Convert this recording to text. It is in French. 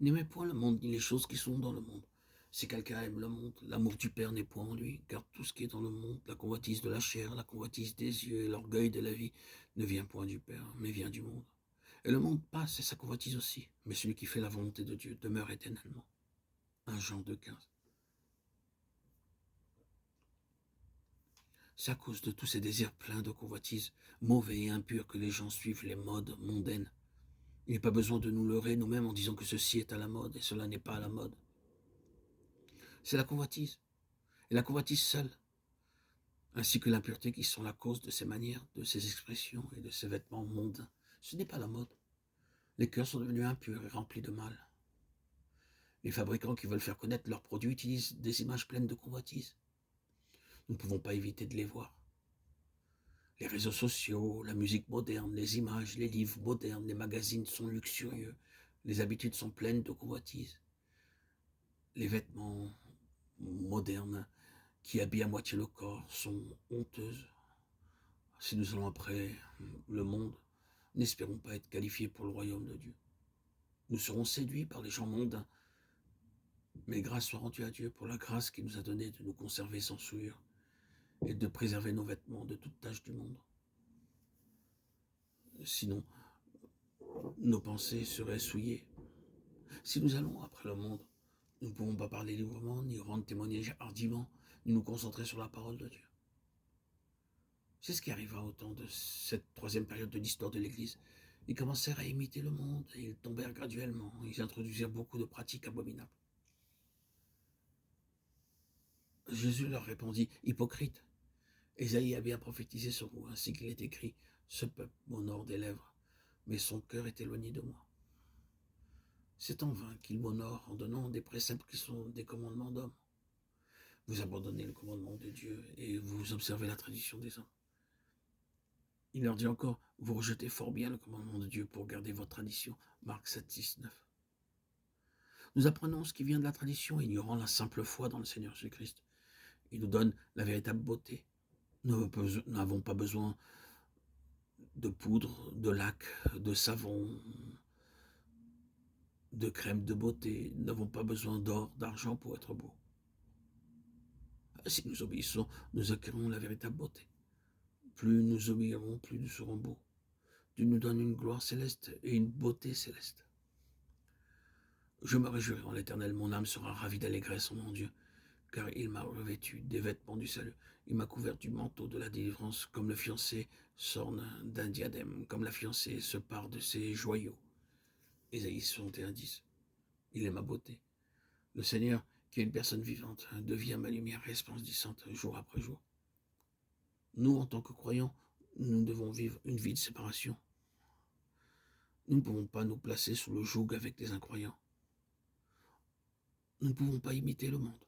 N'aimez point le monde, ni les choses qui sont dans le monde. Si quelqu'un aime le monde, l'amour du Père n'est point en lui, car tout ce qui est dans le monde, la convoitise de la chair, la convoitise des yeux et l'orgueil de la vie, ne vient point du Père, mais vient du monde. Et le monde passe et sa convoitise aussi, mais celui qui fait la volonté de Dieu demeure éternellement. 1 Jean 2,15. C'est à cause de tous ces désirs pleins de convoitises, mauvais et impurs, que les gens suivent les modes mondaines. Il n'est pas besoin de nous leurrer nous-mêmes en disant que ceci est à la mode et cela n'est pas à la mode. C'est la convoitise, et la convoitise seule, ainsi que l'impureté qui sont la cause de ces manières, de ces expressions et de ces vêtements mondains. Ce n'est pas la mode. Les cœurs sont devenus impurs et remplis de mal. Les fabricants qui veulent faire connaître leurs produits utilisent des images pleines de convoitise. Nous ne pouvons pas éviter de les voir. Les réseaux sociaux, la musique moderne, les images, les livres modernes, les magazines sont luxurieux. Les habitudes sont pleines de convoitise. Les vêtements modernes qui habillent à moitié le corps sont honteuses. Si nous allons après le monde, n'espérons pas être qualifiés pour le royaume de Dieu. Nous serons séduits par les gens mondains, mais grâce soit rendue à Dieu pour la grâce qu'il nous a donnée de nous conserver sans souillure et de préserver nos vêtements de toute tache du monde. Sinon, nos pensées seraient souillées. Si nous allons après le monde, nous ne pouvons pas parler librement, ni rendre témoignage hardiment, ni nous concentrer sur la parole de Dieu. C'est ce qui arriva au temps de cette troisième période de l'histoire de l'Église. Ils commencèrent à imiter le monde et ils tombèrent graduellement. Ils introduisirent beaucoup de pratiques abominables. Jésus leur répondit, hypocrite, Ésaïe a bien prophétisé sur vous, ainsi qu'il est écrit, ce peuple m'honore des lèvres, mais son cœur est éloigné de moi. C'est en vain qu'il m'honore en donnant des préceptes qui sont des commandements d'hommes. Vous abandonnez le commandement de Dieu et vous observez la tradition des hommes. Il leur dit encore, vous rejetez fort bien le commandement de Dieu pour garder votre tradition. Marc 7, 6, 9. Nous apprenons ce qui vient de la tradition, ignorant la simple foi dans le Seigneur Jésus-Christ. Il nous donne la véritable beauté. Nous n'avons pas besoin de poudre, de lac, de savon, de crème de beauté. Nous n'avons pas besoin d'or, d'argent pour être beaux. Si nous obéissons, nous acquérons la véritable beauté. Plus nous obéirons, plus nous serons beaux. Dieu nous donne une gloire céleste et une beauté céleste. Je me réjouirai en l'Éternel, mon âme sera ravie d'allégresse en mon Dieu, car il m'a revêtu des vêtements du salut. Il m'a couvert du manteau de la délivrance, comme le fiancé s'orne d'un diadème, comme la fiancée se pare de ses joyaux. Ésaïe 61, 10. Il est ma beauté. Le Seigneur, qui est une personne vivante, devient ma lumière resplendissante jour après jour. Nous, en tant que croyants, nous devons vivre une vie de séparation. Nous ne pouvons pas nous placer sous le joug avec les incroyants. Nous ne pouvons pas imiter le monde.